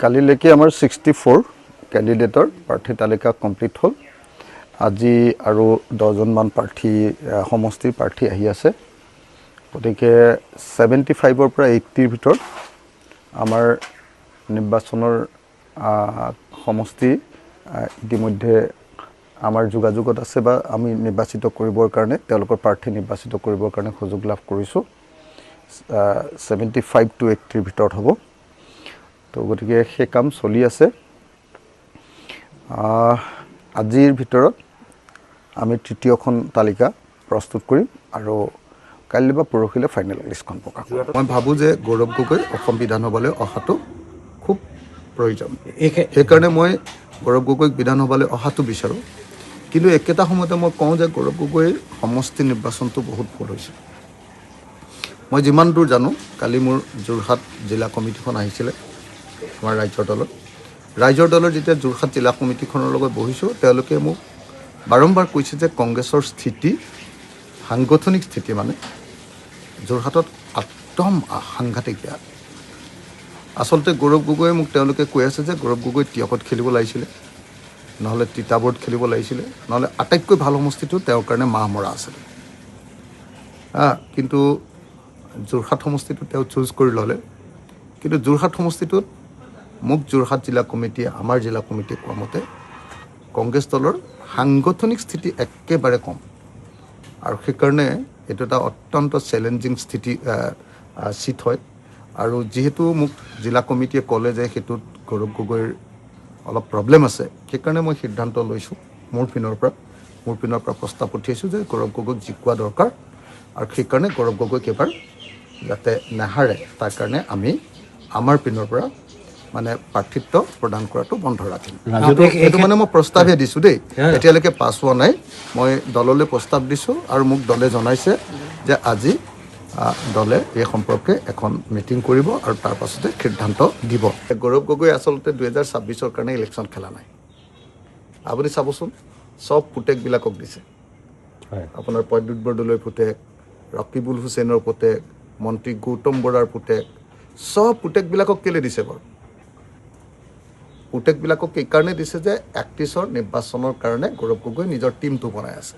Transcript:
কালিলৈকে আমাৰ 64 কেণ্ডিডেটৰ প্ৰাৰ্থী তালিকা কমপ্লিট হ'ল। আজি আৰু 10জনমান প্ৰাৰ্থী সমষ্টিৰ প্ৰাৰ্থী আহি আছে। গতিকে 75ৰ পৰা 80ৰ ভিতৰত আমাৰ নিৰ্বাচনৰ সমষ্টি ইতিমধ্যে আমাৰ যোগাযোগত আছে বা আমি নিৰ্বাচিত কৰিবৰ কাৰণে তেওঁলোকৰ প্ৰাৰ্থী নিৰ্বাচিত কৰিবৰ কাৰণে সুযোগ লাভ কৰিছোঁ। 75 to 80ৰ ভিতৰত হ'ব। তো গতিকে সেই কাম চলি আছে। আজিৰ ভিতৰত আমি তৃতীয়খন তালিকা প্ৰস্তুত কৰিম আৰু কাইলৈ বা পৰহিলৈ ফাইনেল লিষ্টখন প্ৰকাশ কৰিম। মই ভাবোঁ যে গৌৰৱ গগৈ অসম বিধানসভালৈ অহাটো খুব প্ৰয়োজন। সেইকাৰণে মই গৌৰৱ গগৈক বিধানসভালৈ অহাটো বিচাৰোঁ। কিন্তু একেটা সময়তে মই কওঁ যে গৌৰৱ গগৈৰ সমষ্টি নিৰ্বাচনটো বহুত ভুল হৈছে। মই যিমান দূৰ জানো, কালি মোৰ যোৰহাট জিলা কমিটিখন আহিছিলে আমাৰ ৰাইজৰ দলৰ যেতিয়া যোৰহাট জিলা কমিটিখনৰ লগত বহিছোঁ, তেওঁলোকে মোক বাৰম্বাৰ কৈছে যে কংগ্ৰেছৰ স্থিতি, সাংগঠনিক স্থিতি মানে যোৰহাটত একদম সাংঘাতিক বেয়া। আচলতে গৌৰৱ গগৈয়ে মোক তেওঁলোকে কৈ আছে যে গৌৰৱ গগৈ টিয়কত খেলিব লাগিছিলে, নহ'লে তিতাবৰত খেলিব লাগিছিলে, নহ'লে আটাইতকৈ ভাল সমষ্টিটো তেওঁৰ কাৰণে মাহমৰা আছিলে। কিন্তু যোৰহাট সমষ্টিটো তেওঁ চুজ কৰি ল'লে। কিন্তু যোৰহাট সমষ্টিটোত মোক যোৰহাট জিলা কমিটিয়ে, আমাৰ জিলা কমিটিয়ে কোৱা মতে কংগ্ৰেছ দলৰ সাংগঠনিক স্থিতি একেবাৰে কম আৰু সেইকাৰণে এইটো এটা অত্যন্ত চেলেঞ্জিং চিট হয়। আৰু যিহেতু মোক জিলা কমিটিয়ে ক'লে যে সেইটোত গৌৰৱ গগৈৰ অলপ প্ৰব্লেম আছে, সেইকাৰণে মই সিদ্ধান্ত লৈছোঁ মোৰ পিনৰ পৰা প্ৰস্তাৱ পঠিয়াইছোঁ যে গৌৰৱ গগৈক জিকোৱা দৰকাৰ আৰু সেইকাৰণে গৌৰৱ গগৈক এবাৰ যাতে নাহাৰে তাৰ কাৰণে আমি আমাৰ পিনৰ পৰা মানে প্ৰাৰ্থিত্ব প্ৰদান কৰাটো বন্ধ ৰাখিম। সেইটো মানে মই প্ৰস্তাৱহে দিছোঁ দেই, এতিয়ালৈকে পাছ হোৱা নাই। মই দললৈ প্ৰস্তাৱ দিছোঁ আৰু মোক দলে জনাইছে যে আজি দলে এই সম্পৰ্কে এখন মিটিং কৰিব আৰু তাৰ পাছতে সিদ্ধান্ত দিব। গৌৰৱ গগৈ আচলতে 2026ৰ কাৰণে ইলেকশ্যন খেলা নাই। আপুনি চাবচোন, চব পুতেকবিলাকক দিছে। আপোনাৰ প্ৰদ্যুৎ বৰদলৈৰ পুতেক, ৰকিবুল হুছেইনৰ পুতেক, মন্ত্ৰী গৌতম বৰাৰ পুতেক, চব পুতেকবিলাকক কেলৈ দিছে বাৰু? পুতেকবিলাকক এইকাৰণে দিছে যে 31ৰ নিৰ্বাচনৰ কাৰণে গৌৰৱ গগৈ নিজৰ টীমটো বনাই আছে।